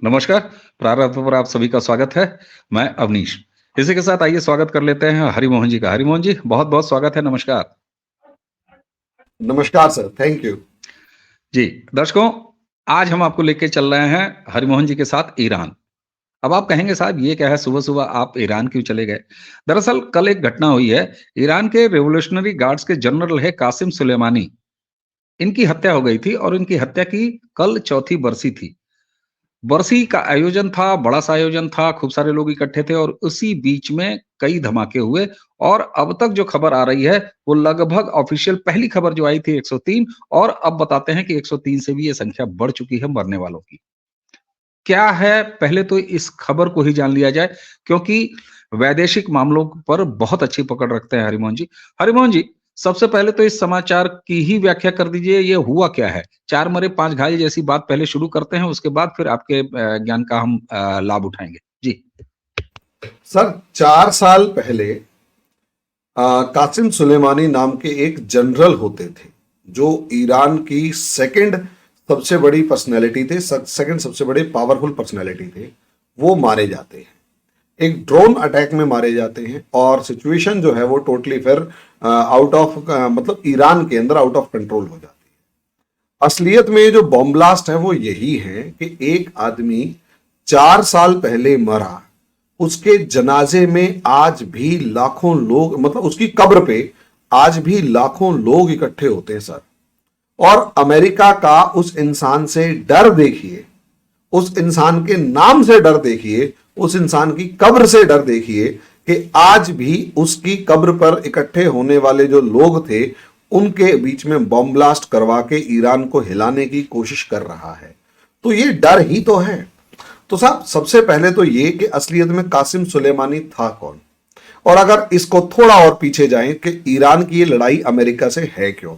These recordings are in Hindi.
नमस्कार। प्रारंभ पर आप सभी का स्वागत है। मैं अवनीश। इसी के साथ आइए स्वागत कर लेते हैं हरिमोहन जी का। हरिमोहन जी, बहुत बहुत स्वागत है। नमस्कार नमस्कार सर, थैंक यू। जी। दर्शकों, आज हम आपको लेके चल रहे हैं हरिमोहन जी के साथ ईरान। अब आप कहेंगे साहब ये क्या है, सुबह सुबह आप ईरान क्यों चले गए? दरअसल कल एक घटना हुई है। ईरान के रेवोल्यूशनरी गार्ड्स के जनरल है कासिम सुलेमानी। इनकी हत्या हो गई थी और इनकी हत्या की कल चौथी बरसी थी। बरसी का आयोजन था, बड़ा-सा आयोजन था, खूब सारे लोग इकट्ठे थे और उसी बीच में कई धमाके हुए। और अब तक जो खबर आ रही है, वो लगभग ऑफिशियल पहली खबर जो आई थी 103, और अब बताते हैं कि 103 से भी ये संख्या बढ़ चुकी है मरने वालों की। क्या है, पहले तो इस खबर को ही जान लिया जाए, क्योंकि वैदेशिक मामलों पर बहुत अच्छी पकड़ रखते हैं हरिमोहन जी। हरिमोहन जी, सबसे पहले तो इस समाचार की ही व्याख्या कर दीजिए, ये हुआ क्या है? 4 मरे 5 घायल जैसी बात पहले शुरू करते हैं, उसके बाद फिर आपके ज्ञान का हम लाभ उठाएँगे। जी। सर, 4 साल पहले कासिम सुलेमानी नाम के एक जनरल होते थे जो ईरान की सेकंड सबसे बड़ी पर्सनैलिटी थे, सेकंड सबसे बड़े पावरफुल पर्सनैलिटी थे। वो मारे जाते हैं, एक ड्रोन अटैक में मारे जाते हैं और सिचुएशन जो है वो टोटली फिर आउट ऑफ मतलब ईरान के अंदर आउट ऑफ कंट्रोल हो जाती है। असलियत में जो बॉम्ब ब्लास्ट है वो यही है कि एक आदमी 4 साल पहले मरा, उसके जनाजे में आज भी लाखों लोग, मतलब उसकी कब्र पे आज भी लाखों लोग इकट्ठे होते हैं सर। और अमेरिका का उस इंसान से डर देखिए, उस इंसान के नाम से डर देखिए, उस इंसान की कब्र से डर देखिए कि आज भी उसकी कब्र पर इकट्ठे होने वाले जो लोग थे उनके बीच में बॉम्ब ब्लास्ट करवा के ईरान को हिलाने की कोशिश कर रहा है। तो ये डर ही तो है। तो साहब, सबसे पहले तो ये कि असलियत में कासिम सुलेमानी था कौन, और अगर इसको थोड़ा और पीछे जाएं कि ईरान की ये लड़ाई अमेरिका से है क्यों।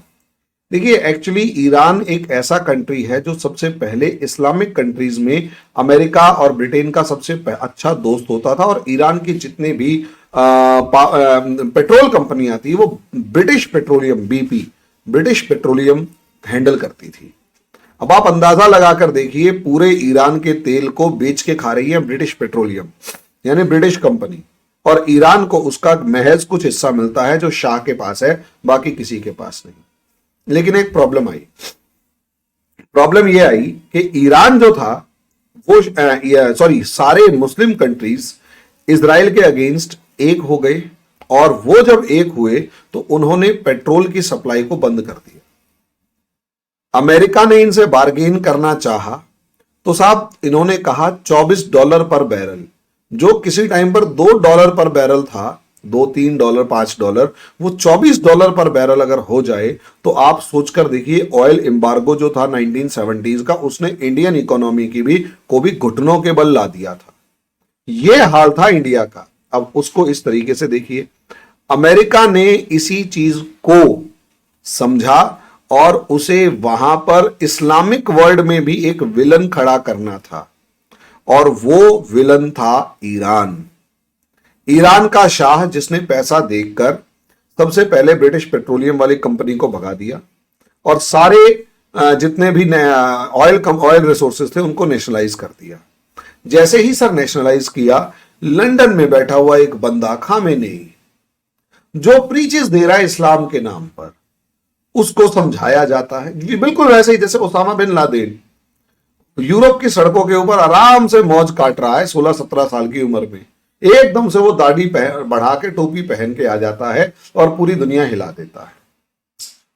देखिए, एक्चुअली ईरान एक ऐसा कंट्री है जो सबसे पहले इस्लामिक कंट्रीज में अमेरिका और ब्रिटेन का सबसे अच्छा दोस्त होता था, और ईरान की जितने भी पेट्रोल कंपनियां थी वो British petroleum, BP, British petroleum handle करती थी। अब आप अंदाजा लगाकर देखिए, पूरे ईरान के तेल को बेच के खा रही है ब्रिटिश पेट्रोलियम, यानी ब्रिटिश कंपनी, और ईरान को उसका महज कुछ हिस्सा मिलता है जो शाह के पास है, बाकी किसी के पास नहीं। लेकिन एक प्रॉब्लम आई। प्रॉब्लम यह आई कि ईरान जो था वो सारे मुस्लिम कंट्रीज इजराइल के अगेंस्ट एक हो गए, और वो जब एक हुए तो उन्होंने पेट्रोल की सप्लाई को बंद कर दिया। अमेरिका ने इनसे बार्गेन करना चाहा तो साहब इन्होंने कहा $24 पर बैरल, जो किसी टाइम पर $2 पर बैरल था, $2-3 $5, वो $24 पर बैरल अगर हो जाए तो आप सोचकर देखिए, ऑयल एम्बार्गो जो था 1970s का, उसने इंडियन इकोनॉमी की भी को भी घुटनों के बल ला दिया था। यह हाल था इंडिया का। अब उसको इस तरीके से देखिए, अमेरिका ने इसी चीज को समझा और उसे वहां पर इस्लामिक वर्ल्ड में भी एक विलन खड़ा करना था, और वो विलन था ईरान। ईरान का शाह, जिसने पैसा देखकर सबसे पहले ब्रिटिश पेट्रोलियम वाली कंपनी को भगा दिया और सारे जितने भी ऑयल रिसोर्सेज थे उनको नेशनलाइज कर दिया। जैसे ही सर नेशनलाइज किया, लंदन में बैठा हुआ एक बंदा खामेनेई, जो प्रीचेस दे रहा है इस्लाम के नाम पर, उसको समझाया जाता है बिल्कुल वैसे ही जैसे ओसामा बिन लादेन यूरोप की सड़कों के ऊपर आराम से मौज काट रहा है 16-17 साल की उम्र में। एकदम से वो दाढ़ी बढ़ा के टोपी पहन के आ जाता है और पूरी दुनिया हिला देता है।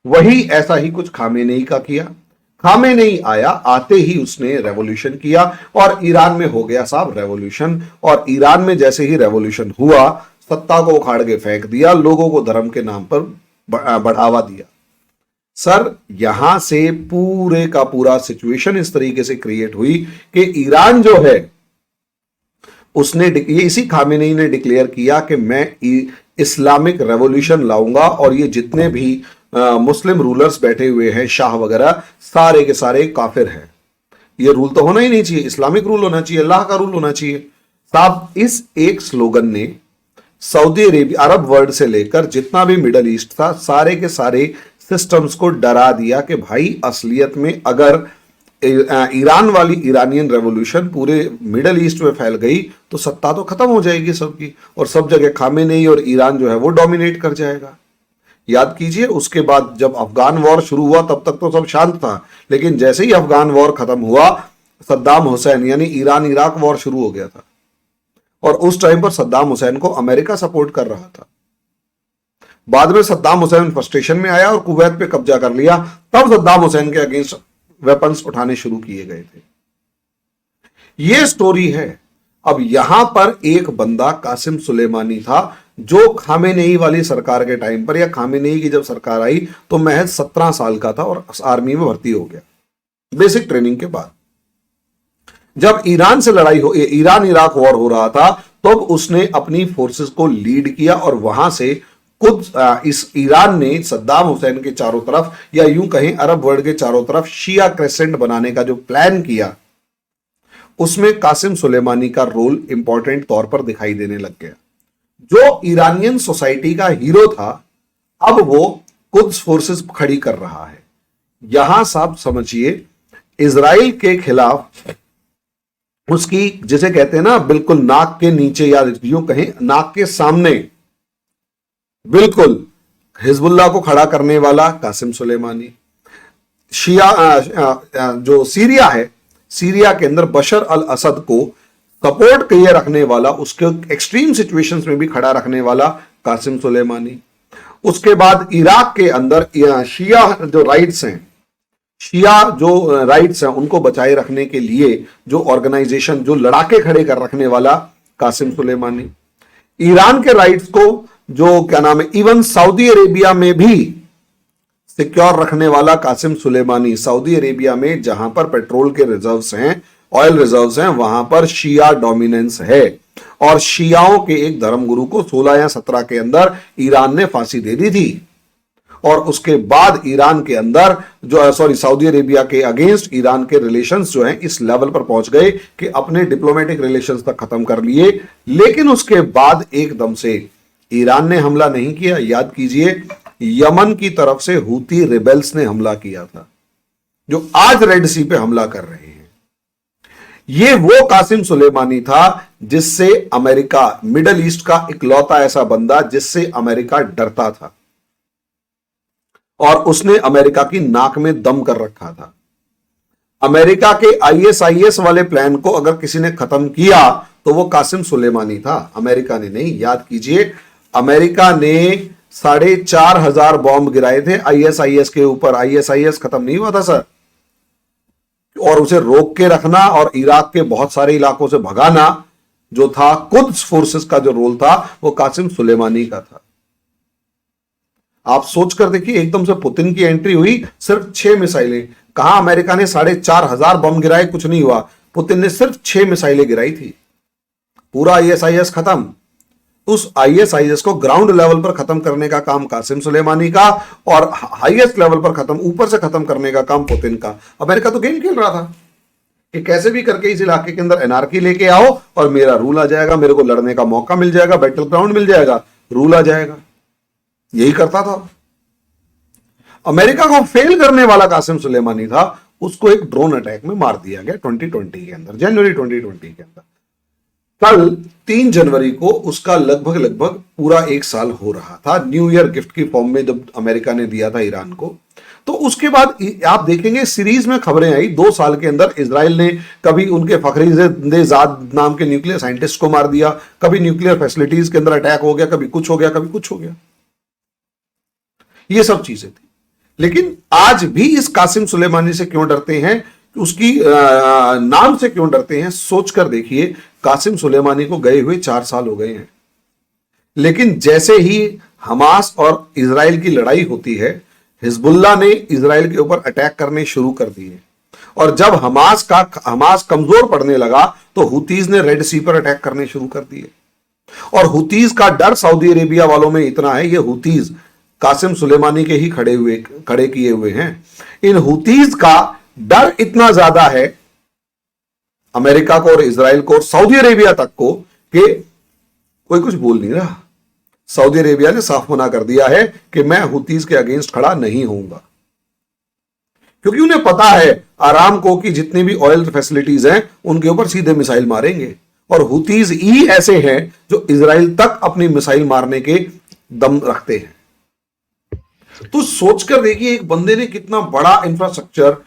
वही ऐसा ही कुछ खामेनेई का किया। खामेनेई आया, आते ही उसने रेवोल्यूशन किया और ईरान में हो गया साहब रेवोल्यूशन। और ईरान में जैसे ही रेवोल्यूशन हुआ, सत्ता को उखाड़ के फेंक दिया, लोगों को धर्म के नाम पर बढ़ावा दिया। सर, यहां से पूरे का पूरा सिचुएशन इस तरीके से क्रिएट हुई कि ईरान जो है उसने ये इसी खामेनेई ने डिक्लेयर किया कि मैं इस्लामिक रेवोल्यूशन लाऊंगा, और ये जितने भी मुस्लिम रूलर्स बैठे हुए हैं, शाह वगैरह, सारे के सारे काफिर हैं। ये रूल तो होना ही नहीं चाहिए, इस्लामिक रूल होना चाहिए, अल्लाह का रूल होना चाहिए साहब। इस एक स्लोगन ने सऊदी अरेबिया, अरब वर्ल्ड से लेकर जितना भी मिडल ईस्ट था, सारे के सारे सिस्टम्स को डरा दिया कि भाई असलियत में अगर ईरान वाली इरानियन रेवोल्यूशन पूरे मिडल ईस्ट में फैल गई तो सत्ता तो खत्म हो जाएगी सबकी, और सब जगह खामेनेई और ईरान जो है वो डोमिनेट कर जाएगा। याद कीजिए, उसके बाद जब अफगान वॉर शुरू हुआ तब तक तो सब शांत था, लेकिन जैसे ही अफगान वॉर खत्म हुआ, सद्दाम हुसैन यानी ईरान इराक वॉर शुरू हो गया था, और उस टाइम पर सद्दाम हुसैन को अमेरिका सपोर्ट कर रहा था। बाद में सद्दाम हुसैन फ्रस्ट्रेशन में आया और कुवैत पे कब्जा कर लिया, तब सद्दाम हुसैन के अगेंस्ट वेपन्स उठाने शुरू किए गए थे। यह स्टोरी है। अब यहां पर एक बंदा कासिम सुलेमानी था जो खामेनेई वाली सरकार के टाइम पर, या खामेनेई की जब सरकार आई तो महज 17 साल का था और आर्मी में भर्ती हो गया बेसिक ट्रेनिंग के बाद। जब ईरान से लड़ाई हो, ईरान इराक वॉर हो रहा था, तब उसने अपनी फोर्सेस को लीड किया और वहां से खुद इस ईरान ने सद्दाम हुसैन के चारों तरफ, या यूं कहें अरब वर्ल्ड के चारों तरफ शिया क्रेसेंट बनाने का जो प्लान किया, उसमें कासिम सुलेमानी का रोल इंपॉर्टेंट तौर पर दिखाई देने लग गया। जो ईरानियन सोसाइटी का हीरो था, अब वो कुद्स फोर्सेस खड़ी कर रहा है। यहां साहब समझिए, इजराइल के खिलाफ उसकी, जिसे कहते हैं ना, बिल्कुल नाक के नीचे, या यूं कहें नाक के सामने, बिल्कुल हिजबुल्लाह को खड़ा करने वाला कासिम सुलेमानी। शिया जो सीरिया है, सीरिया के अंदर बशर अल असद को सपोर्ट किए रखने वाला, उसके एक्सट्रीम सिचुएशंस में भी खड़ा रखने वाला कासिम सुलेमानी। उसके बाद इराक के अंदर शिया जो राइट्स हैं, शिया जो राइट्स हैं उनको बचाए रखने के लिए जो ऑर्गेनाइजेशन, जो लड़ाके खड़े कर रखने वाला कासिम सुलेमानी। ईरान के राइट्स को जो क्या नाम है, इवन सऊदी अरेबिया में भी सिक्योर रखने वाला कासिम सुलेमानी। सऊदी अरेबिया में जहां पर पेट्रोल के रिजर्व्स हैं, ऑयल रिजर्व्स हैं, वहां पर शिया डोमिनेंस है, और शियाओं के एक धर्मगुरु को 16 या 17 के अंदर ईरान ने फांसी दे दी थी। और उसके बाद ईरान के अंदर जो सऊदी अरेबिया के अगेंस्ट ईरान के रिलेशंस जो हैं इस लेवल पर पहुंच गए कि अपने डिप्लोमेटिक रिलेशंस तक खत्म कर लिए। लेकिन उसके बाद एकदम से ईरान ने हमला नहीं किया। याद कीजिए, यमन की तरफ से हूती रिबेल्स ने हमला किया था, जो आज रेड सी पे हमला कर रहे हैं। ये वो कासिम सुलेमानी था जिससे अमेरिका, मिडल ईस्ट का इकलौता ऐसा बंदा जिससे अमेरिका डरता था, और उसने अमेरिका की नाक में दम कर रखा था। अमेरिका के आईएसआईएस वाले प्लान को अगर किसी ने खत्म किया तो वो कासिम सुलेमानी था, अमेरिका ने नहीं। याद कीजिए, अमेरिका ने 4,500 बॉम्ब गिराए थे आईएसआईएस के ऊपर। आईएसआईएस खत्म नहीं हुआ था सर, और उसे रोक के रखना और इराक के बहुत सारे इलाकों से भगाना जो था, कुद्स फोर्सेस का जो रोल था, वो कासिम सुलेमानी का था। आप सोचकर देखिए, एकदम से पुतिन की एंट्री हुई, सिर्फ 6 मिसाइलें। कहां अमेरिका ने 4,500 बम गिराए, कुछ नहीं हुआ। पुतिन ने सिर्फ 6 मिसाइलें गिराई थी, पूरा आईएसआईएस खत्म। उस आईएसआईएस को ग्राउंड लेवल पर खत्म करने का काम कासिम सुलेमानी का, और हाईएस्ट लेवल पर खत्म, ऊपर से खत्म करने का काम पुतिन का। अमेरिका तो गेम खेल रहा था कि कैसे भी करके इस इलाके के अंदर एनआरकी लेके आओ और मेरा रूल आ जाएगा, मेरे को लड़ने का मौका मिल जाएगा, बैटल ग्राउंड मिल जाएगा, रूल आ जाएगा। यही करता था। अमेरिका को फेल करने वाला कासिम सुलेमानी था, उसको एक ड्रोन अटैक में मार दिया गया 2020 के अंदर, जनवरी 2020 के अंदर। कल 3 जनवरी को उसका लगभग पूरा 1 साल हो रहा था, न्यू ईयर गिफ्ट की फॉर्म में जब अमेरिका ने दिया था ईरान को। तो उसके बाद आप देखेंगे सीरीज में खबरें आई, 2 साल के अंदर इजराइल ने कभी उनके फखरीज़ाद नाम के न्यूक्लियर साइंटिस्ट को मार दिया, कभी न्यूक्लियर फैसिलिटीज के अंदर अटैक हो गया, कभी कुछ हो गया, कभी कुछ हो गया। ये सब चीजें थी। लेकिन आज भी इस कासिम सुलेमानी से क्यों डरते हैं, उसकी नाम से क्यों डरते हैं, सोचकर देखिए। कासिम सुलेमानी को गए हुए 4 साल हो गए हैं, लेकिन जैसे ही हमास और इजराइल की लड़ाई होती है, हिजबुल्लाह ने इजराइल के ऊपर अटैक करने शुरू कर दिए, और जब हमास कमजोर पड़ने लगा तो हुतीज ने रेड सी पर अटैक करने शुरू कर दिए। और हुतीज का डर सऊदी अरेबिया वालों में इतना है, ये हुतीज कासिम सुलेमानी के ही खड़े किए हुए हैं। इन हुतीज का डर इतना ज्यादा है अमेरिका को और इजराइल को और सऊदी अरेबिया तक को, कि कोई कुछ बोल नहीं रहा। सऊदी अरेबिया ने साफ मना कर दिया है कि मैं हुतीज के अगेंस्ट खड़ा नहीं होऊंगा। क्योंकि उन्हें पता है आरामको की जितनी भी ऑयल फैसिलिटीज हैं उनके ऊपर सीधे मिसाइल मारेंगे, और हुतीज ही ऐसे हैं जो इजराइल तक अपनी मिसाइल मारने के दम रखते हैं। तो सोचकर देखिए एक बंदे ने कितना बड़ा इंफ्रास्ट्रक्चर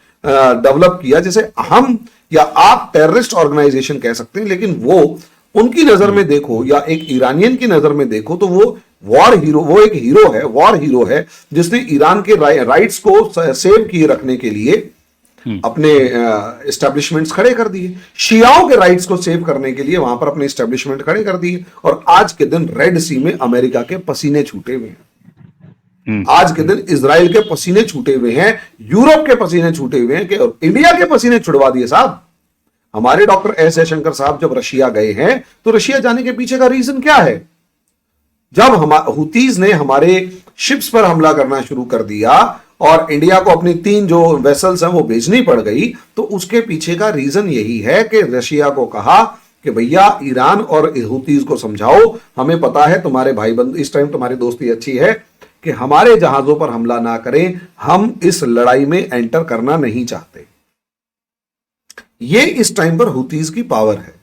डेवलप किया, जैसे हम या आप टेररिस्ट ऑर्गेनाइजेशन कह सकते हैं, लेकिन वो उनकी नजर में देखो या एक ईरानियन की नजर में देखो तो वो वॉर हीरो, वो एक हीरो है, वॉर हीरो है, जिसने ईरान के राइट्स को सेव किए रखने के लिए अपने एस्टेब्लिशमेंट्स खड़े कर दिए, शियाओं के राइट्स को सेव करने के लिए वहां पर अपने एस्टेब्लिशमेंट खड़े कर दिए, और आज के दिन रेड सी में अमेरिका के पसीने छूटे हुए हैं, आज के दिन इजराइल के पसीने छूटे हुए हैं, यूरोप के पसीने छूटे हुए हैं, कि इंडिया के पसीने छुड़वा दिए साहब। हमारे डॉक्टर एस जयशंकर साहब जब रशिया गए हैं तो रशिया जाने के पीछे का रीजन क्या है? जब हुतीज ने हमारे शिप्स पर हमला करना शुरू कर दिया और इंडिया को अपनी 3 जो वेसल्स हैं वो बेचनी पड़ गई, तो उसके पीछे का रीजन यही है कि रशिया को कहा कि भैया ईरान और हुतीज को समझाओ, हमें पता है तुम्हारे भाई बंधु, इस टाइम तुम्हारी दोस्ती अच्छी है, कि हमारे जहाजों पर हमला ना करें, हम इस लड़ाई में एंटर करना नहीं चाहते। ये इस टाइम पर हुतीज की पावर है,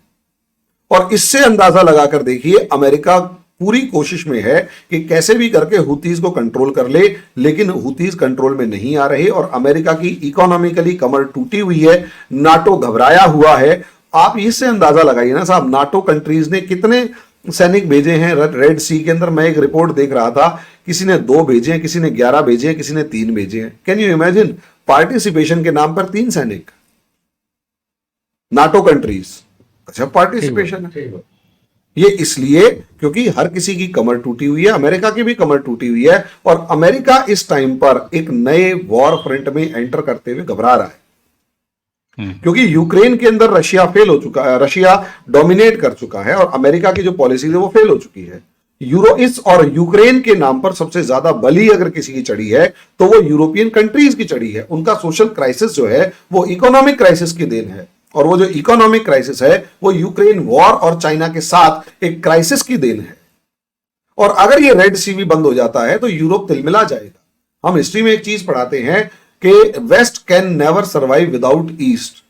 और इससे अंदाजा लगाकर देखिए अमेरिका पूरी कोशिश में है कि कैसे भी करके हुतीज को कंट्रोल कर ले, लेकिन हुतीज कंट्रोल में नहीं आ रहे, और अमेरिका की इकोनॉमिकली कमर टूटी हुई है, नाटो घबराया हुआ है। आप इससे अंदाजा लगाइए ना साहब, नाटो कंट्रीज ने कितने सैनिक भेजे हैं रेड सी के अंदर। मैं एक रिपोर्ट देख रहा था, किसी ने 2 भेजे हैं, किसी ने 11 भेजे हैं, किसी ने 3 भेजे हैं। कैन यू इमेजिन, पार्टिसिपेशन के नाम पर 3 सैनिक नाटो कंट्रीज। अच्छा, पार्टिसिपेशन है ये इसलिए क्योंकि हर किसी की कमर टूटी हुई है, अमेरिका की भी कमर टूटी हुई है, और अमेरिका इस टाइम पर एक नए वॉर फ्रंट में एंटर करते हुए घबरा रहा है, क्योंकि यूक्रेन के अंदर रशिया फेल हो चुका है, रशिया डोमिनेट कर चुका है, और अमेरिका की जो पॉलिसी है वो फेल हो चुकी है। इस और यूक्रेन के नाम पर सबसे ज्यादा बलि अगर किसी की चढ़ी है तो वो यूरोपियन कंट्रीज की चढ़ी है। उनका सोशल क्राइसिस जो है वो इकोनॉमिक क्राइसिस की देन है, और वो जो इकोनॉमिक क्राइसिस है वो यूक्रेन वॉर और चाइना के साथ एक क्राइसिस की देन है। और अगर ये रेड सी भी बंद हो जाता है तो यूरोप तिलमिला जाएगा। हम हिस्ट्री में एक चीज पढ़ाते हैं कि west can never survive without east.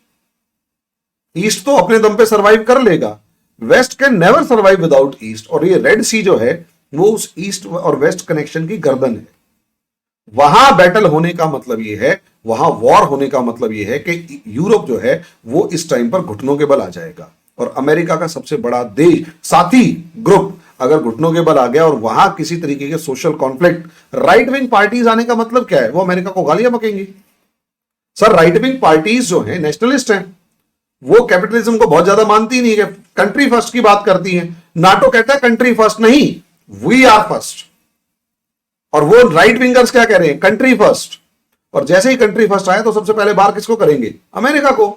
East तो अपने दम पे सर्वाइव कर लेगा, west can never survive without east. और ये रेड सी जो है वो उस ईस्ट और वेस्ट कनेक्शन की गर्दन है। वहां बैटल होने का मतलब ये है, वहां वॉर होने का मतलब ये है कि यूरोप जो है वो इस टाइम पर घुटनों के बल आ जाएगा, और अमेरिका का सबसे बड़ा देश साथी ग्रुप अगर घुटनों के बल आ गया और वहां किसी तरीके के social conflict, right wing parties आने का मतलब क्या है? वो अमेरिका को गालियां बकेंगी। सर, राइट विंग पार्टीज जो है नेशनलिस्ट हैं, वो कैपिटलिज्म को बहुत ज्यादा मानती नहीं है, कंट्री फर्स्ट की बात करती है। नाटो कहता है कंट्री फर्स्ट नहीं, वी आर फर्स्ट। और वो राइट विंगर्स क्या कह रहे हैं? Country first. और जैसे ही कंट्री फर्स्ट आए तो सबसे पहले बाहर किसको करेंगे? अमेरिका को।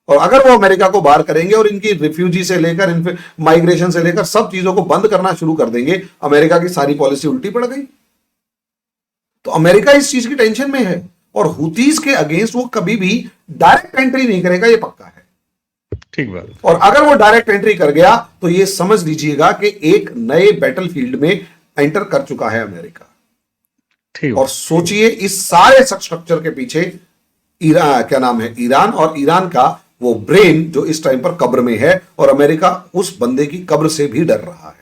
और अगर वो अमेरिका को बाहर करेंगे और इनकी रिफ्यूजी से लेकर माइग्रेशन से लेकर सब चीजों को बंद करना शुरू कर देंगे, अमेरिका की सारी पॉलिसी उल्टी पड़ गई। तो अमेरिका इस चीज की टेंशन में है, और हुतीज के अगेंस्ट वो कभी भी डायरेक्ट एंट्री नहीं करेगा, ये पक्का है। ठीक बात। और अगर वो डायरेक्ट एंट्री कर गया तो ये समझ लीजिएगा कि एक नए बैटलफील्ड में एंटर कर चुका है अमेरिका। ठीक। और सोचिए इस सारे स्ट्रक्चर के पीछे क्या नाम है, ईरान, और ईरान का वो ब्रेन जो इस टाइम पर कब्र में है, और अमेरिका उस बंदे की कब्र से भी डर रहा है।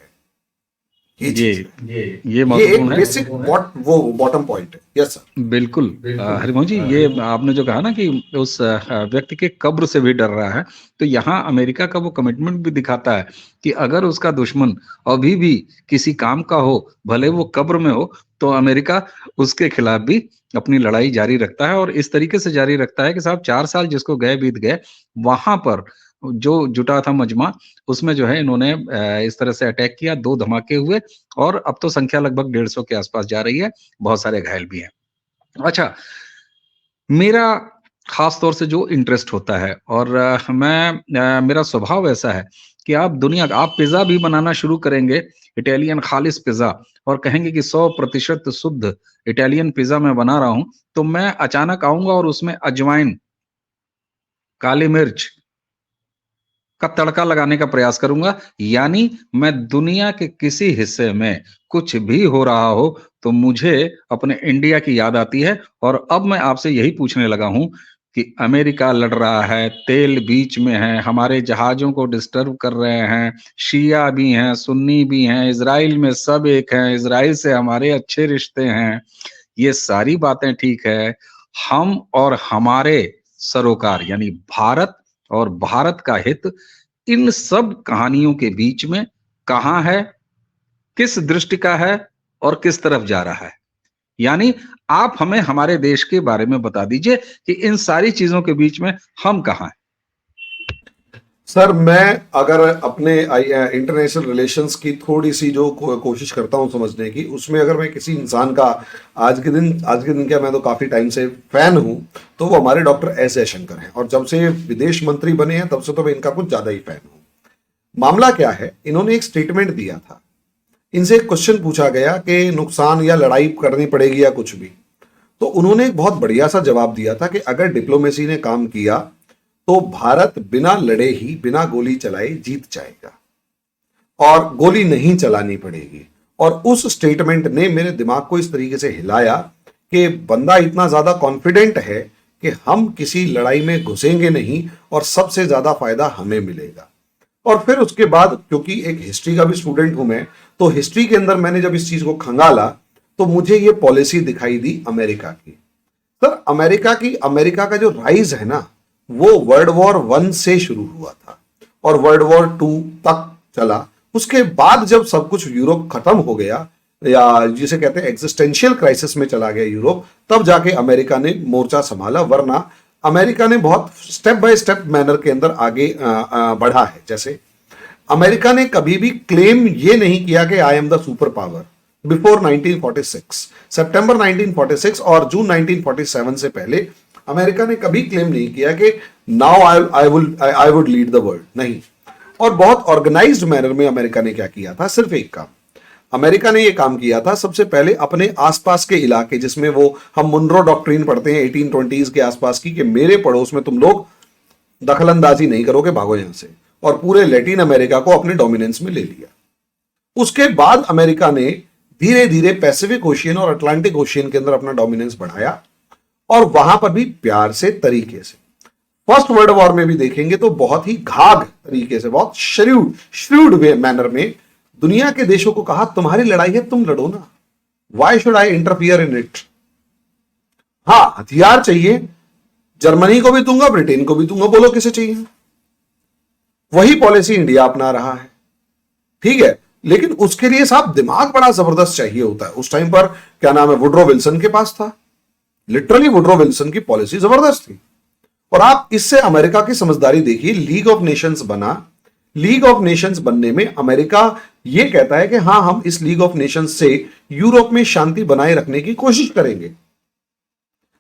ये महत्वपूर्ण है, बेसिक वो बॉटम पॉइंट है। यस सर, बिल्कुल। हरिमोहन जी, ये आपने जो कहा ना कि उस व्यक्ति के कब्र से भी डर रहा है, तो यहाँ अमेरिका का वो कमिटमेंट भी दिखाता है कि अगर उसका दुश्मन अभी भी किसी काम का हो, भले वो कब्र में हो, तो अमेरिका उसके खिलाफ भी अपनी लड़ाई जारी रखता है। और इस तरीके से जारी रखता है कि साहब 4 साल जिसको गए बीत गए, वहां पर जो जुटा था मजमा, उसमें जो है इन्होंने इस तरह से अटैक किया, 2 धमाके हुए, और अब तो संख्या लगभग 150 के आसपास जा रही है, बहुत सारे घायल भी हैं। अच्छा, मेरा खास तौर से जो इंटरेस्ट होता है, और मेरा स्वभाव ऐसा है कि आप पिज्जा भी बनाना शुरू करेंगे, इटालियन खालिस पिज्जा, और कहेंगे कि 100% शुद्ध इटालियन पिज्जा मैं बना रहा हूं, तो मैं अचानक आऊंगा और उसमें अजवाइन, काली मिर्च, का तड़का लगाने का प्रयास करूंगा। यानी मैं दुनिया के किसी हिस्से में कुछ भी हो रहा हो तो मुझे अपने इंडिया की याद आती है। और अब मैं आपसे यही पूछने लगा हूं कि अमेरिका लड़ रहा है, तेल बीच में है, हमारे जहाजों को डिस्टर्ब कर रहे हैं, शिया भी हैं, सुन्नी भी हैं, इजराइल में सब एक हैं, इजराइल से हमारे अच्छे रिश्ते हैं, ये सारी बातें ठीक है। हम और हमारे सरोकार यानी भारत और भारत का हित इन सब कहानियों के बीच में कहाँ है, किस दृष्टि का है और किस तरफ जा रहा है? यानी आप हमें हमारे देश के बारे में बता दीजिए कि इन सारी चीजों के बीच में हम कहाँ हैं? सर, मैं अगर अपने इंटरनेशनल रिलेशंस की थोड़ी सी जो कोशिश करता हूं समझने की, उसमें अगर मैं किसी इंसान का आज के दिन क्या, मैं तो काफी टाइम से फैन हूं, तो वो हमारे डॉक्टर एस जयशंकर हैं। और जब से विदेश मंत्री बने हैं तब से तो मैं इनका कुछ ज्यादा ही फैन हूं। मामला क्या है, इन्होंने एक स्टेटमेंट दिया था। इनसे एक क्वेश्चन पूछा गया कि नुकसान या लड़ाई करनी पड़ेगी या कुछ भी, तो उन्होंने एक बहुत बढ़िया सा जवाब दिया था कि अगर डिप्लोमेसी ने काम किया तो भारत बिना लड़े ही, बिना गोली चलाए जीत जाएगा और गोली नहीं चलानी पड़ेगी। और उस स्टेटमेंट ने मेरे दिमाग को इस तरीके से हिलाया कि बंदा इतना ज्यादा कॉन्फिडेंट है कि हम किसी लड़ाई में घुसेंगे नहीं और सबसे ज्यादा फायदा हमें मिलेगा। और फिर उसके बाद, क्योंकि एक हिस्ट्री का भी स्टूडेंट हूं मैं, तो हिस्ट्री के अंदर मैंने जब इस चीज को खंगाला तो मुझे ये पॉलिसी दिखाई दी अमेरिका की। सर, अमेरिका का जो राइज है ना, वो वर्ल्ड वॉर 1 से शुरू हुआ था और वर्ल्ड वॉर 2 तक चला। उसके बाद जब सब कुछ यूरोप खत्म हो गया, या जिसे कहते हैं एग्जिस्टेंशियल क्राइसिस में चला गया यूरोप, तब जाके अमेरिका ने मोर्चा संभाला। वरना अमेरिका ने बहुत स्टेप बाय स्टेप मैनर के अंदर आगे बढ़ा है। जैसे अमेरिका ने कभी भी क्लेम ये नहीं किया कि I am the super power before 1946, सितंबर 1946 और जून 1947 से पहले अमेरिका ने कभी क्लेम नहीं किया कि now I would lead the world, नहीं। और बहुत ऑर्गेनाइज्ड मैनर में अमेरिका ने क्या किया था, सिर्फ एक काम अमेरिका ने ये काम किया था। सबसे पहले अपने आसपास के इलाके, जिसमें वो हम मुनरो डॉक्ट्रिन पढ़ते हैं 1820s के आसपास की, कि मेरे पड़ोस में तुम लोग दखलंदाजी नहीं करोगे, भागो यहां से, और पूरे लैटिन अमेरिका को अपने डोमिनेंस में ले लिया। उसके बाद अमेरिका ने धीरे धीरे पैसिफिक ओशियन और अटलांटिक ओशियन के अंदर अपना डोमिनेंस बढ़ाया, और वहां पर भी प्यार से, तरीके से। फर्स्ट वर्ल्ड वॉर में भी देखेंगे तो बहुत ही घाघ तरीके से, बहुत श्रूड वे मैनर में दुनिया के देशों को कहा, तुम्हारी लड़ाई है, तुम लड़ो ना, why should I interfere in it. हां, हथियार चाहिए, जर्मनी को भी दूंगा, ब्रिटेन को भी दूंगा, बोलो किसे चाहिए। वही पॉलिसी इंडिया अपना रहा है, ठीक है। लेकिन उसके लिए साहब दिमाग बड़ा जबरदस्त चाहिए होता है। उस टाइम पर क्या नाम है, वुडरो विल्सन के पास था, लिटरली वुडरो विल्सन की पॉलिसी जबरदस्त थी। और आप इससे अमेरिका की समझदारी देखिए, लीग ऑफ नेशंस बना। लीग ऑफ नेशंस बनने में अमेरिका यह कहता है कि हां, हम इस लीग ऑफ नेशंस से यूरोप में शांति बनाए रखने की कोशिश करेंगे।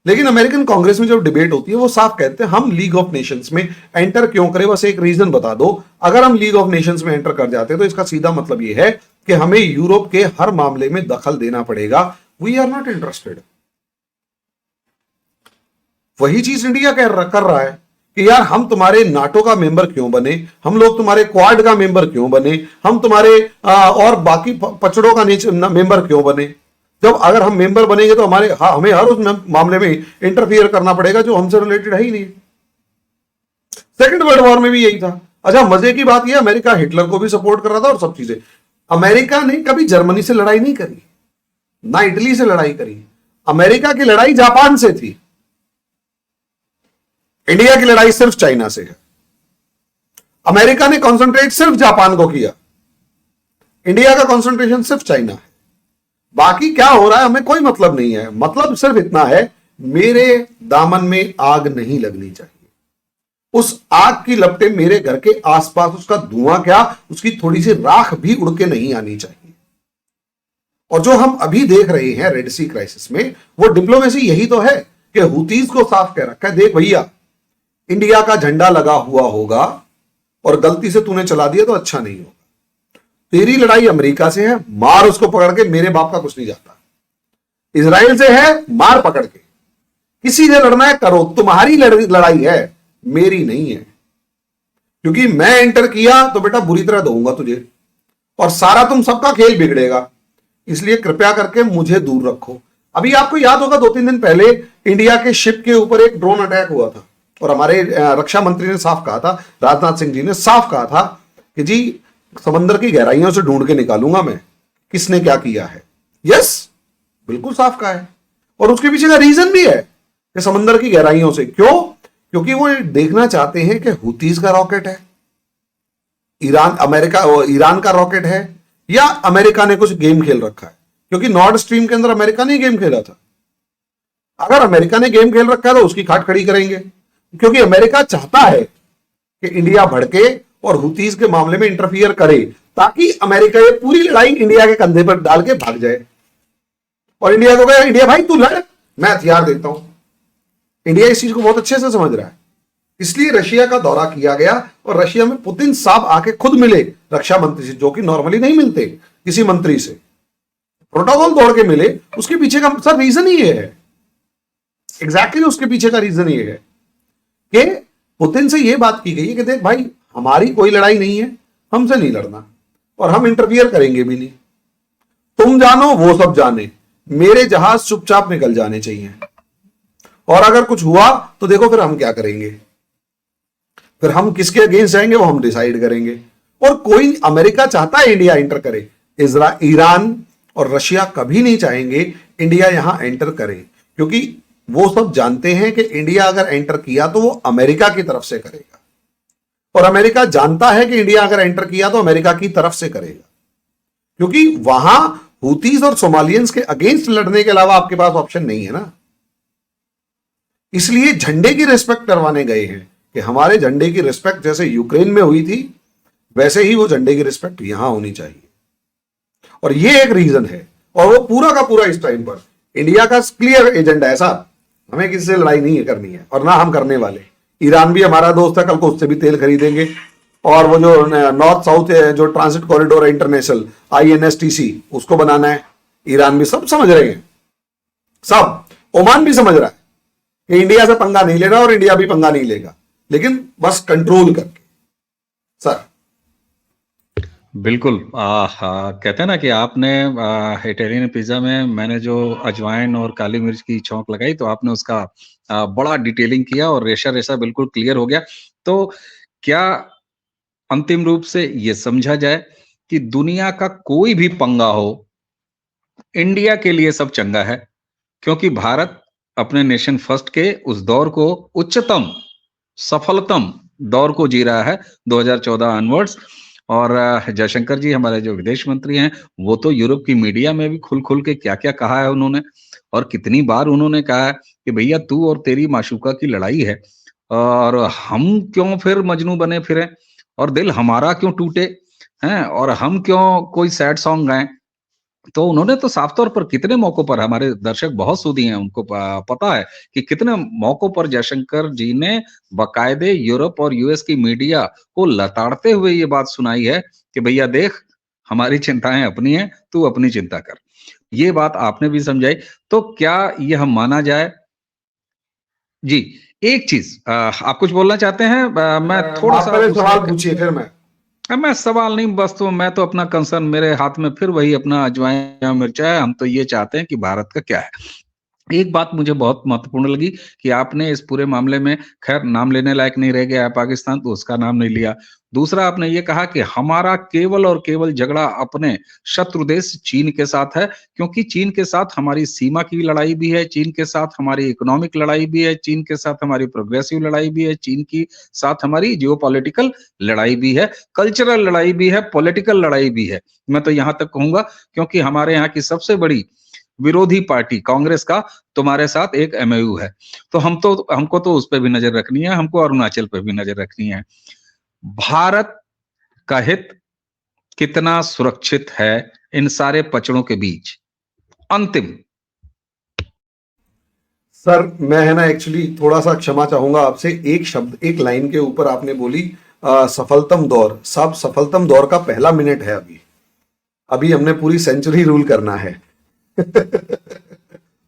लेकिन अमेरिकन कांग्रेस में जब डिबेट होती है, वो साफ कहते हैं हम लीग ऑफ नेशंस में एंटर क्यों करें, बस एक रीजन बता दो। अगर हम लीग ऑफ नेशंस में एंटर कर जाते हैं तो इसका सीधा मतलब यह है कि हमें यूरोप के हर मामले में दखल देना पड़ेगा। We are not interested. वही चीज इंडिया कर रहा है कि यार, हम तुम्हारे नाटो का मेंबर क्यों बने, हम लोग तुम्हारे क्वाड का मेंबर क्यों बने, हम तुम्हारे और बाकी पचड़ों का मेंबर क्यों बने। जब अगर हम मेंबर बनेंगे तो हमें हर उस मामले में इंटरफियर करना पड़ेगा जो हमसे रिलेटेड है ही नहीं। सेकेंड वर्ल्ड वॉर में भी यही था। अच्छा, मजे की बात यह, अमेरिका हिटलर को भी सपोर्ट कर रहा था और सब चीजें। अमेरिका ने कभी जर्मनी से लड़ाई नहीं करी, ना इटली से लड़ाई करी। अमेरिका की लड़ाई जापान से थी, इंडिया की लड़ाई सिर्फ चाइना से है। अमेरिका ने कंसंट्रेट सिर्फ जापान को किया, इंडिया का कंसंट्रेशन सिर्फ चाइना है। बाकी क्या हो रहा है हमें कोई मतलब नहीं है। मतलब सिर्फ इतना है, मेरे दामन में आग नहीं लगनी चाहिए, उस आग की लपटें मेरे घर के आसपास, उसका धुआं क्या, उसकी थोड़ी सी राख भी उड़ के नहीं आनी चाहिए। और जो हम अभी देख रहे हैं रेड सी क्राइसिस में, वो डिप्लोमेसी यही तो है कि हुतीज को साफ कह रखा है, देख भैया, इंडिया का झंडा लगा हुआ होगा और गलती से तूने चला दिया तो अच्छा नहीं होगा। तेरी लड़ाई अमेरिका से है, मार उसको पकड़ के, मेरे बाप का कुछ नहीं जाता। इजराइल से है, मार पकड़ के, किसी से लड़ना है करो, तुम्हारी लड़ाई है, मेरी नहीं है। क्योंकि मैं एंटर किया तो बेटा बुरी तरह दूंगा तुझे, और सारा तुम सबका खेल बिगड़ेगा। इसलिए कृपया करके मुझे दूर रखो। अभी आपको याद होगा 2-3 दिन पहले इंडिया के शिप के ऊपर एक ड्रोन अटैक हुआ था, और हमारे रक्षा मंत्री ने साफ कहा था, राजनाथ सिंह जी ने साफ कहा था कि जी समंदर की गहराइयों से ढूंढ के निकालूंगा मैं किसने क्या किया है। यस, बिल्कुल साफ कहा है। और उसके पीछे का रीजन भी है कि समंदर की गहराइयों से क्यों, क्योंकि वो देखना चाहते हैं कि हुतीज का रॉकेट है, ईरान का रॉकेट है, या अमेरिका ने कुछ गेम खेल रखा है। क्योंकि नॉर्थ स्ट्रीम के अंदर अमेरिका ने गेम खेला था। अगर अमेरिका ने गेम खेल रखा है तो उसकी खाट खड़ी करेंगे, क्योंकि अमेरिका चाहता है कि इंडिया भड़के और हुतीज के मामले में इंटरफियर करे, ताकि अमेरिका ये पूरी लड़ाई इंडिया के कंधे पर डाल के भाग जाए। और इंडिया को कहे, इंडिया भाई तू लड़, मैं हथियार देता हूं। इंडिया इस चीज को बहुत अच्छे से समझ रहा है। इसलिए रशिया का दौरा किया गया, और रशिया में पुतिन साहब आके खुद मिले रक्षा मंत्री से, जो कि नॉर्मली नहीं मिलते किसी मंत्री से, प्रोटोकॉल तोड़ के मिले। उसके पीछे का सर रीजन ही ये है, एग्जैक्टली उसके पीछे का रीजन ये है कि पुतिन से ये बात की गई है कि देख भाई, हमारी कोई लड़ाई नहीं है, हमसे नहीं लड़ना, और हम इंटरफियर करेंगे भी नहीं। तुम जानो वो सब जाने, मेरे जहाज चुपचाप निकल जाने चाहिए। और अगर कुछ हुआ तो देखो फिर हम क्या करेंगे, फिर हम किसके अगेंस्ट जाएंगे वो हम डिसाइड करेंगे। और कोई, अमेरिका चाहता है इंडिया एंटर करे, ईरान और रशिया कभी नहीं चाहेंगे इंडिया यहां एंटर करे, क्योंकि वो सब जानते हैं कि इंडिया अगर एंटर किया तो वो अमेरिका की तरफ से करेगा, और अमेरिका जानता है कि इंडिया अगर एंटर किया तो अमेरिका की तरफ से करेगा, क्योंकि वहां हुतीज और सोमालियंस के अगेंस्ट लड़ने के अलावा आपके पास ऑप्शन नहीं है ना। इसलिए झंडे की रिस्पेक्ट करवाने गए हैं कि हमारे झंडे की रिस्पेक्ट जैसे यूक्रेन में हुई थी, वैसे ही वो झंडे की रिस्पेक्ट यहां होनी चाहिए। और ये एक रीजन है, और वो पूरा का पूरा इस टाइम पर इंडिया का क्लियर एजेंडा है साहब, हमें किसी से लड़ाई नहीं करनी है, और ना हम करने वाले। ईरान भी हमारा दोस्त है, कल को उससे भी तेल खरीदेंगे। और वो जो नॉर्थ साउथ है, जो ट्रांसिट कॉरिडोर है इंटरनेशनल INSTC, उसको बनाना है। ईरान भी सब समझ रहे हैं, सब। ओमान भी समझ रहा है कि इंडिया से पंगा नहीं लेना, और इंडिया भी पंगा नहीं लेगा, लेकिन बस कंट्रोल करके। सर बिल्कुल। कहते हैं ना कि आपने इटालियन पिज्जा में मैंने जो अजवाइन और काली मिर्च की छौंक लगाई, तो आपने उसका बड़ा डिटेलिंग किया और रेशा रेशा बिल्कुल क्लियर हो गया। तो क्या अंतिम रूप से ये समझा जाए कि दुनिया का कोई भी पंगा हो, इंडिया के लिए सब चंगा है, क्योंकि भारत अपने नेशन फर्स्ट के उस दौर को, उच्चतम सफलतम दौर को जी रहा है 2014 ऑनवर्ड्स। और जयशंकर जी हमारे जो विदेश मंत्री हैं, वो तो यूरोप की मीडिया में भी खुल खुल के क्या क्या कहा है उन्होंने, और कितनी बार उन्होंने कहा है कि भैया तू और तेरी माशूका की लड़ाई है, और हम क्यों फिर मजनू बने फिरें, और दिल हमारा क्यों टूटे हैं, और हम क्यों कोई सैड सॉन्ग गाएं। तो उन्होंने तो साफ तौर पर कितने मौकों पर, हमारे दर्शक बहुत सूदी हैं, उनको पता है कि कितने मौकों पर जयशंकर जी ने बाकायदे यूरोप और US की मीडिया को लताड़ते हुए ये बात सुनाई है कि भैया देख, हमारी चिंताएं अपनी हैं, तू अपनी चिंता कर। ये बात आपने भी समझाई। तो क्या ये हम माना जाए? जी, एक चीज आप कुछ बोलना चाहते हैं? मैं थोड़ा आप सा पहले उसमें सवाल पूछिए, फिर मैं। मैं सवाल नहीं, बस तो मैं तो अपना कंसर्न, मेरे हाथ में फिर वही अपना अजवाइन या मिर्चा है। हम तो ये चाहते हैं कि भारत का क्या है। एक बात मुझे बहुत महत्वपूर्ण लगी कि आपने इस पूरे मामले में, खैर नाम लेने लायक नहीं रह गया है पाकिस्तान, तो उसका नाम नहीं लिया। दूसरा, आपने ये कहा कि हमारा केवल और केवल झगड़ा अपने शत्रु देश चीन के साथ है, क्योंकि चीन के साथ हमारी सीमा की लड़ाई भी है, चीन के साथ हमारी इकोनॉमिक लड़ाई भी है, चीन के साथ हमारी प्रोग्रेसिव लड़ाई भी है, चीन की साथ हमारी जियोपॉलिटिकल लड़ाई भी है, कल्चरल लड़ाई भी है, पॉलिटिकल लड़ाई भी है। मैं तो यहां तक कहूंगा, क्योंकि हमारे यहाँ की सबसे बड़ी विरोधी पार्टी कांग्रेस का तुम्हारे साथ एक MOU है, तो हमको तो उस पर भी नजर रखनी है, हमको अरुणाचल पर भी नजर रखनी है। भारत का हित कितना सुरक्षित है इन सारे पचड़ों के बीच? अंतिम। सर मैं है ना एक्चुअली थोड़ा सा क्षमा चाहूंगा आपसे। एक शब्द, एक लाइन के ऊपर आपने बोली सफलतम दौर। सब सफलतम दौर का पहला मिनट है अभी, अभी हमने पूरी सेंचुरी रूल करना है।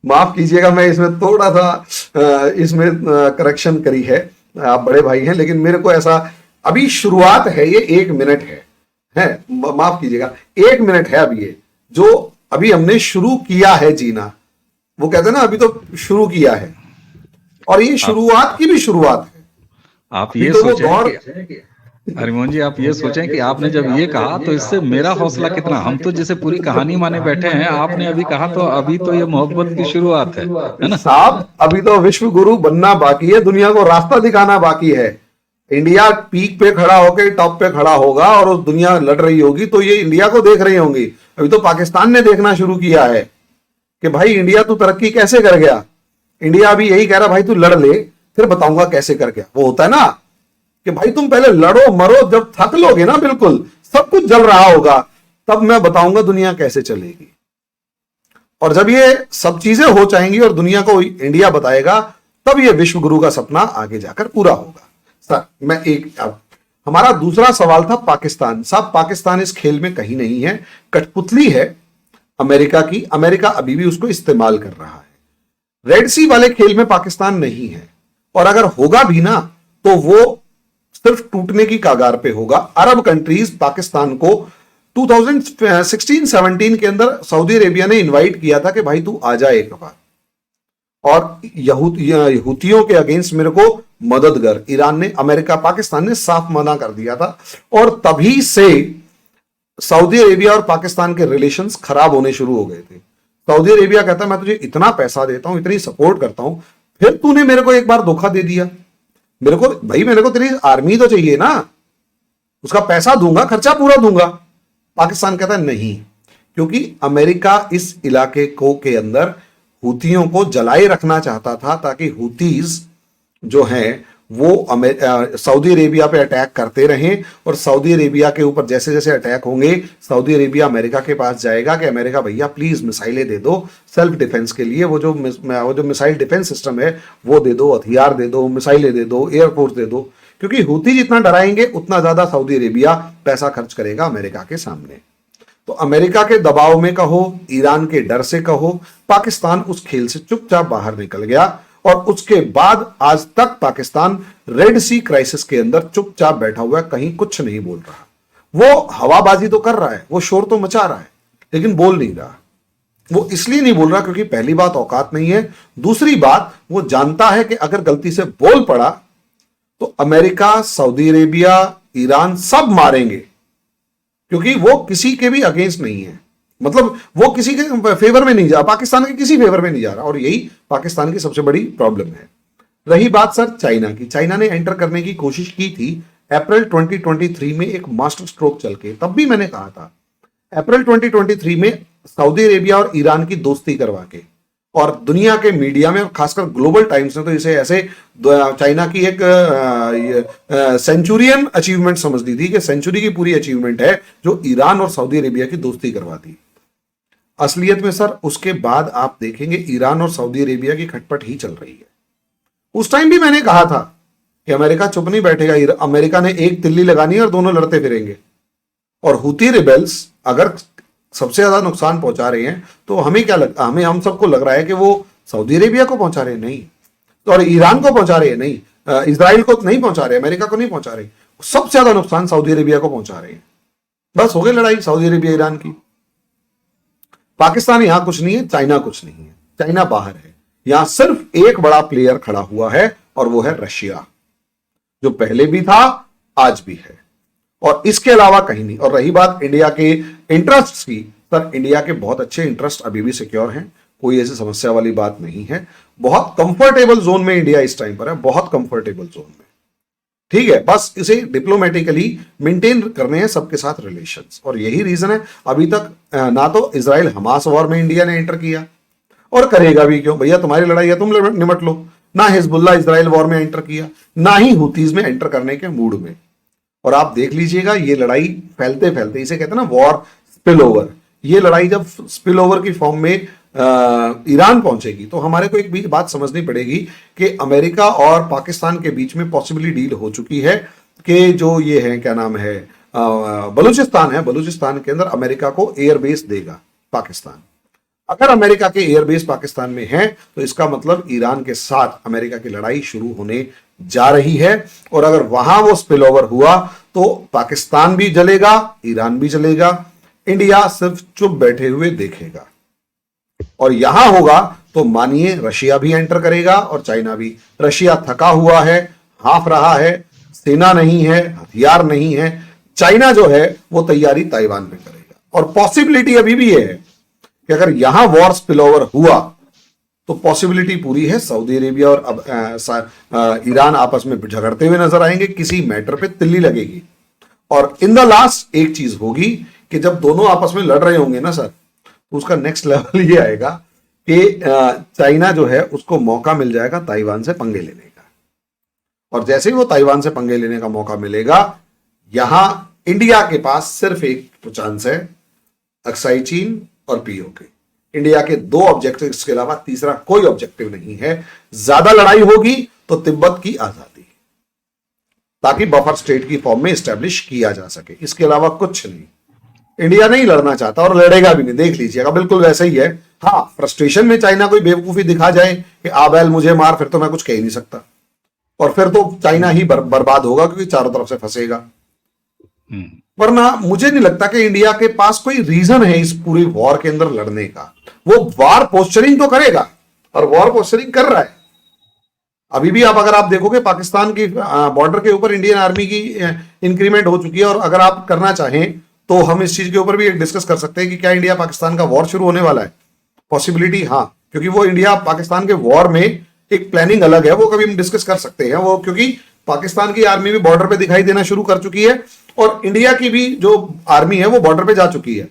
माफ कीजिएगा, मैं इसमें थोड़ा सा इसमें करेक्शन करी है। आप बड़े भाई हैं, लेकिन मेरे को ऐसा अभी शुरुआत है, ये 1 मिनट है माफ कीजिएगा, 1 मिनट है अभी ये, जो अभी हमने शुरू किया है जीना। वो कहते हैं ना अभी तो शुरू किया है, और ये आप शुरुआत की भी शुरुआत है। आप अभी ये तो वो सोचें दौर, कि हरिमोहन जी, आप ये सोचें कि आपने जब ये कहा तो इससे मेरा हौसला कितना, हम तो जैसे पूरी कहानी माने बैठे हैं, आपने अभी कहा तो अभी तो ये मोहब्बत की शुरुआत है ना। साहब अभी तो विश्व गुरु बनना बाकी है, दुनिया को रास्ता दिखाना बाकी है। इंडिया पीक पे खड़ा होकर टॉप पे खड़ा होगा और उस दुनिया लड़ रही होगी तो ये इंडिया को देख रही होंगी। अभी तो पाकिस्तान ने देखना शुरू किया है कि भाई इंडिया तू तरक्की कैसे कर गया। इंडिया अभी यही कह रहा भाई तू लड़ ले, फिर बताऊंगा कैसे कर गया। वो होता है ना कि भाई तुम पहले लड़ो मरो, जब थक लोगे ना बिल्कुल सब कुछ जल रहा होगा, तब मैं बताऊंगा दुनिया कैसे चलेगी। और जब ये सब चीजें हो जाएंगी और दुनिया को इंडिया बताएगा, तब ये विश्व गुरु का सपना आगे जाकर पूरा होगा। सर मैं अब हमारा दूसरा सवाल था पाकिस्तान। साहब पाकिस्तान इस खेल में कहीं नहीं है, कठपुतली है अमेरिका की। अमेरिका अभी भी उसको इस्तेमाल कर रहा है। रेड सी वाले खेल में पाकिस्तान नहीं है, और अगर होगा भी ना तो वो सिर्फ टूटने की कगार पे होगा। अरब कंट्रीज पाकिस्तान को 2016-17 के अंदर सऊदी अरेबिया ने इनवाइट किया था कि भाई तू आ जा एक बार, और यहूतियों के अगेंस्ट मेरे को मदद कर। ईरान ने, अमेरिका, पाकिस्तान ने साफ मना कर दिया था, और तभी से सऊदी अरेबिया और पाकिस्तान के रिलेशंस खराब होने शुरू हो गए थे। सऊदी अरेबिया कहता मैं तुझे इतना पैसा देता हूं, इतनी सपोर्ट करता हूं, फिर तूने मेरे को एक बार धोखा दे दिया। मेरे को तेरी आर्मी तो चाहिए ना, उसका पैसा दूंगा, खर्चा पूरा दूंगा। पाकिस्तान कहता है नहीं, क्योंकि अमेरिका इस इलाके के अंदर हूतियों को जलाए रखना चाहता था, ताकि हूतीज जो हैं वो सऊदी अरेबिया पे अटैक करते रहें, और सऊदी अरेबिया के ऊपर जैसे जैसे अटैक होंगे सऊदी अरेबिया अमेरिका के पास जाएगा कि अमेरिका भैया प्लीज मिसाइलें दे दो सेल्फ डिफेंस के लिए, वो जो मिसाइल डिफेंस सिस्टम है वो दे दो, हथियार दे दो, मिसाइलें दे दो, एयरफोर्स दे दो। क्योंकि हूती जितना डराएंगे उतना ज्यादा सऊदी अरेबिया पैसा खर्च करेगा अमेरिका के सामने। तो अमेरिका के दबाव में कहो, ईरान के डर से कहो, पाकिस्तान उस खेल से चुपचाप बाहर निकल गया, और उसके बाद आज तक पाकिस्तान रेड सी क्राइसिस के अंदर चुपचाप बैठा हुआ है, कहीं कुछ नहीं बोल रहा। वो हवाबाजी तो कर रहा है, वो शोर तो मचा रहा है, लेकिन बोल नहीं रहा। वो इसलिए नहीं बोल रहा क्योंकि पहली बात औकात नहीं है, दूसरी बात वो जानता है कि अगर गलती से बोल पड़ा तो अमेरिका, सऊदी अरेबिया, ईरान सब मारेंगे, क्योंकि वो किसी के भी अगेंस्ट नहीं है। मतलब वो किसी के फेवर में नहीं जा, पाकिस्तान के किसी फेवर में नहीं जा रहा, और यही पाकिस्तान की सबसे बड़ी प्रॉब्लम है। रही बात सर चाइना की, चाइना ने एंटर करने की कोशिश की थी अप्रैल 2023 में एक मास्टर स्ट्रोक चल के। तब भी मैंने कहा था अप्रैल 2023 में सऊदी अरेबिया और ईरान की दोस्ती करवा के, और दुनिया के मीडिया में और खासकर ग्लोबल टाइम्स ने तो इसे ऐसे चाइना की एक सेंचुरियन अचीवमेंट समझ ली थी कि सेंचुरी की पूरी अचीवमेंट है जो ईरान और सऊदी अरेबिया की दोस्ती करवाती। असलियत में सर उसके बाद आप देखेंगे ईरान और सऊदी अरेबिया की खटपट ही चल रही है। उस टाइम भी मैंने कहा था कि अमेरिका चुप नहीं बैठेगा, अमेरिका ने एक तिल्ली लगानी है और दोनों लड़ते फिरेंगे। और हुती रिबेल्स अगर सबसे ज्यादा नुकसान पहुंचा रहे हैं तो हमें क्या लगता, हम सबको लग रहा है कि वो सऊदी अरेबिया को पहुंचा रहे हैं, नहीं, और ईरान को पहुंचा रहे हैं, नहीं, इजराइल को नहीं पहुंचा रहे, अमेरिका को नहीं पहुंचा रहे, सबसे ज्यादा नुकसान सऊदी अरेबिया को पहुंचा रहे हैं। बस हो गई लड़ाई सऊदी अरेबिया ईरान की। पाकिस्तान यहां कुछ नहीं है, चाइना कुछ नहीं है, चाइना बाहर है। यहां सिर्फ एक बड़ा प्लेयर खड़ा हुआ है और वो है रशिया, जो पहले भी था आज भी है, और इसके अलावा कहीं नहीं। और रही बात इंडिया के इंटरेस्ट की, सर इंडिया के बहुत अच्छे इंटरेस्ट अभी भी सिक्योर हैं, कोई ऐसी समस्या वाली बात नहीं है। बहुत कंफर्टेबल जोन में इंडिया इस टाइम पर है, बहुत कंफर्टेबल जोन में, ठीक है। बस इसे डिप्लोमेटिकली मेंटेन करने हैं सबके साथ रिलेशंस, और यही रीजन है अभी तक ना तो इजराइल हमास वॉर में इंडिया ने एंटर किया, और करेगा भी क्यों भैया, तुम्हारी लड़ाई है तुम निमट लो। ना हिजबुल्लाह इजराइल वॉर में एंटर किया, ना ही हुतीज में एंटर करने के मूड में। और आप देख लीजिएगा ये लड़ाई फैलते फैलते, इसे कहते हैं ना वॉर स्पिल ओवर, ये लड़ाई जब स्पिल ओवर की फॉर्म में ईरान पहुंचेगी तो हमारे को एक भी बात समझनी पड़ेगी कि अमेरिका और पाकिस्तान के बीच में पॉसिबली डील हो चुकी है कि जो ये है क्या नाम है बलूचिस्तान है, बलूचिस्तान के अंदर अमेरिका को एयर बेस देगा पाकिस्तान। अगर अमेरिका के एयरबेस पाकिस्तान में हैं तो इसका मतलब ईरान के साथ अमेरिका की लड़ाई शुरू होने जा रही है। और अगर वहां वो स्पिल ओवर हुआ तो पाकिस्तान भी जलेगा, ईरान भी जलेगा, इंडिया सिर्फ चुप बैठे हुए देखेगा। और यहां होगा तो मानिए रशिया भी एंटर करेगा और चाइना भी। रशिया थका हुआ है, हाफ रहा है, सेना नहीं है, हथियार नहीं है। चाइना जो है वो तैयारी ताइवान में करेगा। और पॉसिबिलिटी अभी भी है कि अगर यहां वॉर स्पिल ओवर हुआ तो पॉसिबिलिटी पूरी है सऊदी अरेबिया और अब ईरान आपस में झगड़ते हुए नजर आएंगे, किसी मैटर पे तिल्ली लगेगी। और इन द लास्ट एक चीज होगी कि जब दोनों आपस में लड़ रहे होंगे ना सर, तो उसका नेक्स्ट लेवल ये आएगा कि चाइना जो है उसको मौका मिल जाएगा ताइवान से पंगे लेने का। और जैसे ही वो ताइवान से पंगे लेने का मौका मिलेगा, यहां इंडिया के पास सिर्फ एक चांस है, अक्साई चीन और पीओके। इंडिया के दो ऑब्जेक्टिव्स के अलावा तीसरा कोई ऑब्जेक्टिव नहीं है। ज्यादा लड़ाई होगी तो तिब्बत की आजादी, ताकि बफर स्टेट की फॉर्म में स्टैब्लिश किया जा सके, इसके अलावा कुछ नहीं। इंडिया नहीं लड़ना चाहता और लड़ेगा भी नहीं, देख लीजिएगा, बिल्कुल वैसे ही है। हाँ, फ्रस्ट्रेशन में चाइना कोई बेवकूफी दिखा जाए कि आबैल मुझे मार, फिर तो मैं कुछ कह ही नहीं सकता और फिर तो चाइना ही बर्बाद होगा क्योंकि चारों तरफ से फंसेगा। वरना मुझे नहीं लगता कि इंडिया के पास कोई रीजन है इस पूरी वॉर के अंदर लड़ने का। वो वॉर पोस्चरिंग तो करेगा और वॉर पोस्चरिंग कर रहा है। अभी भी अगर आप देखोगे पाकिस्तान की बॉर्डर के ऊपर इंडियन आर्मी की इंक्रीमेंट हो चुकी है। और अगर आप करना चाहें तो हम इस चीज के ऊपर भी डिस्कस कर सकते हैं कि क्या इंडिया पाकिस्तान का वॉर शुरू होने वाला है। पॉसिबिलिटी हाँ, क्योंकि वो इंडिया पाकिस्तान के वॉर में एक प्लानिंग अलग है, वो कभी हम डिस्कस कर सकते हैं वो, क्योंकि पाकिस्तान की आर्मी भी बॉर्डर पे दिखाई देना शुरू कर चुकी है और इंडिया की भी जो आर्मी है वो बॉर्डर पे जा चुकी है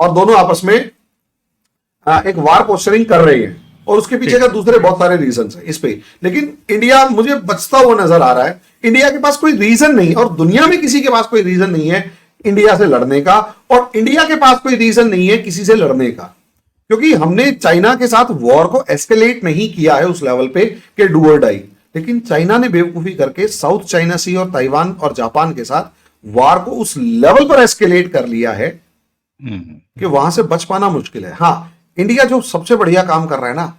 और दोनों आपस में एक वार पोस्चरिंग कर रहे हैं। और उसके पीछे का दूसरे बहुत सारे रीजन है इस पे, लेकिन इंडिया मुझे बचता हुआ नजर आ रहा है। इंडिया के पास कोई रीजन नहीं और दुनिया में किसी के पास कोई रीजन नहीं है इंडिया से लड़ने का, और इंडिया के पास कोई रीजन नहीं है किसी से लड़ने का, क्योंकि हमने चाइना के साथ वॉर को एस्केलेट नहीं किया है उस लेवल पे कि डू और डाई। लेकिन चाइना ने बेवकूफी करके साउथ चाइना सी और ताइवान और जापान के साथ वार को उस लेवल पर एस्केलेट कर लिया है कि वहां से बच पाना मुश्किल है। हाँ, इंडिया जो सबसे बढ़िया काम कर रहा है ना,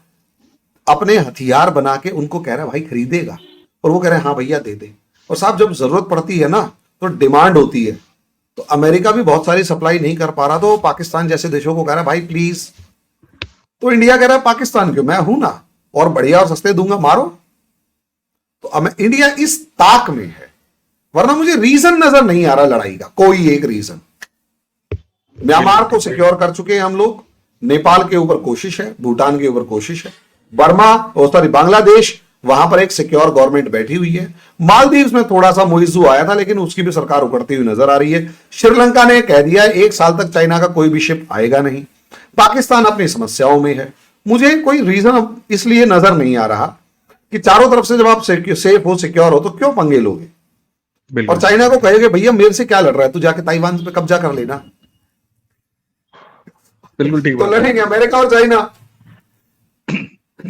अपने हथियार बना के उनको कह रहा है भाई खरीदेगा, और वो कह रहे हैं हाँ भैया दे दे। और साहब जब जरूरत पड़ती है ना तो डिमांड होती है। तो अमेरिका भी बहुत सारी सप्लाई नहीं कर पा रहा, तो पाकिस्तान जैसे देशों को कह रहा है भाई प्लीज। तो इंडिया कह रहा है पाकिस्तान क्यों, मैं हूं ना और बढ़िया और सस्ते दूंगा, मारो। तो इंडिया इस ताक में है, वरना मुझे रीजन नजर नहीं आ रहा लड़ाई का कोई एक रीजन। म्यांमार को सिक्योर कर चुके हैं हम लोग, नेपाल के ऊपर कोशिश है, भूटान के ऊपर कोशिश है, बर्मा सॉरी बांग्लादेश वहां पर एक सिक्योर गवर्नमेंट बैठी हुई है। मालदीव्स में थोड़ा सा मुइज्जू आया था लेकिन उसकी भी सरकार उखड़ती हुई नजर आ रही है। श्रीलंका ने कह दिया है 1 साल तक चाइना का कोई भी शिप आएगा नहीं। पाकिस्तान अपनी समस्याओं में है। मुझे कोई रीजन इसलिए नजर नहीं आ रहा कि चारों तरफ से जब आप सेफ हो, सिक्योर हो, तो क्यों पंगे लोगे। और चाइना को कहेगे भैया मेरे से क्या लड़ रहा है, तू जाके ताइवान पे कब्जा कर लेना। बिल्कुल ठीक तो लड़ेंगे अमेरिका और चाइना।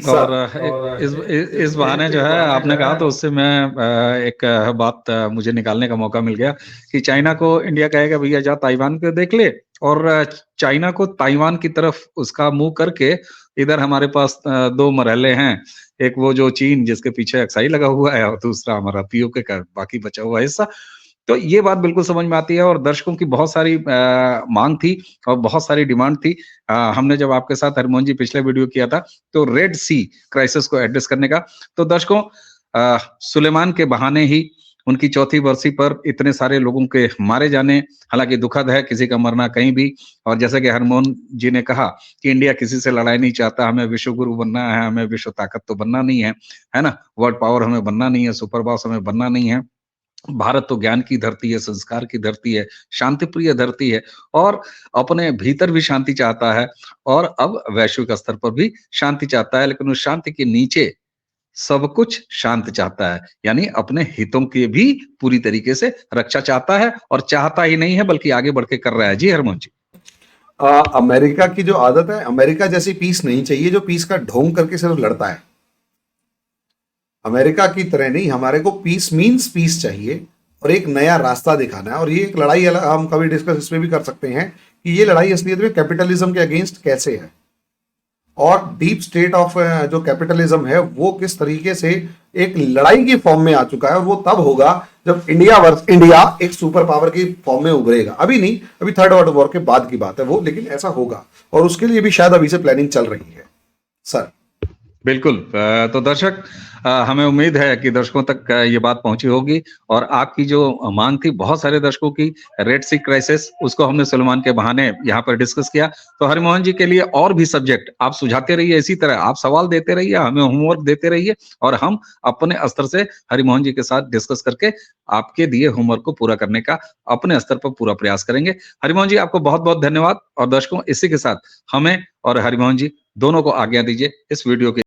और इस बहाने जो है आपने कहा तो उससे मैं एक बात मुझे निकालने का मौका मिल गया कि चाइना को इंडिया कहेगा भैया जा ताइवान पे देख ले, और चाइना को ताइवान की तरफ उसका मुंह करके इधर हमारे पास 2 मरहले हैं, एक वो जो चीन जिसके पीछे अक्साई लगा हुआ है और दूसरा हमारा पीओके का बाकी बचा हुआ हिस्सा। तो ये बात बिल्कुल समझ में आती है और दर्शकों की बहुत सारी मांग थी और बहुत सारी डिमांड थी। हमने जब आपके साथ हरमोहन जी पिछले वीडियो किया था तो रेड सी क्राइसिस को एड्रेस करने का, तो दर्शकों सुलेमान के बहाने ही उनकी 4वीं बरसी पर इतने सारे लोगों के मारे जाने, हालांकि दुखद है किसी का मरना कहीं भी। और जैसे कि हरमोहन जी ने कहा कि इंडिया किसी से लड़ाई नहीं चाहता, हमें विश्व गुरु बनना है, हमें विश्व ताकत तो बनना नहीं है ना, वर्ल्ड पावर हमें बनना नहीं है, सुपर बॉस हमें बनना नहीं है। भारत तो ज्ञान की धरती है, संस्कार की धरती है, शांति प्रिय धरती है और अपने भीतर भी शांति चाहता है और अब वैश्विक स्तर पर भी शांति चाहता है, लेकिन उस शांति के नीचे सब कुछ शांत चाहता है, यानी अपने हितों की भी पूरी तरीके से रक्षा चाहता है और चाहता ही नहीं है बल्कि आगे बढ़ के कर रहा है। जी हरमोहन जी। अमेरिका की जो आदत है, अमेरिका जैसी पीस नहीं चाहिए जो पीस का ढोंग करके सिर्फ लड़ता है। अमेरिका की तरह नहीं, हमारे को पीस मींस पीस चाहिए और एक नया रास्ता दिखाना है। और ये एक लड़ाई हम कभी डिस्कस इसमें भी कर सकते हैं कि ये लड़ाई असलियत में कैपिटलिज्म के अगेंस्ट कैसे है और डीप स्टेट ऑफ जो कैपिटलिज्म है वो किस तरीके से एक लड़ाई की फॉर्म में आ चुका है। और वो तब होगा जब इंडिया वर्स इंडिया एक सुपर पावर की फॉर्म में उभरेगा। अभी नहीं, अभी थर्ड वर्ल्ड वॉर के बाद की बात है वो, लेकिन ऐसा होगा और उसके लिए भी शायद अभी से प्लानिंग चल रही है सर। बिल्कुल। तो दर्शक, हमें उम्मीद है कि दर्शकों तक ये बात पहुंची होगी और आपकी जो मांग थी बहुत सारे दर्शकों की, रेड सी क्राइसिस, उसको हमने सुलेमान के बहाने यहाँ पर डिस्कस किया। तो हरिमोहन जी के लिए और भी सब्जेक्ट आप सुझाते रहिए, इसी तरह आप सवाल देते रहिए, हमें होमवर्क देते रहिए और हम अपने स्तर से हरिमोहन जी के साथ डिस्कस करके आपके दिए होमवर्क को पूरा करने का अपने स्तर पर पूरा प्रयास करेंगे। हरिमोहन जी, आपको बहुत बहुत धन्यवाद। और दर्शकों, इसी के साथ हमें और हरिमोहन जी दोनों को आज्ञा दीजिए इस वीडियो के।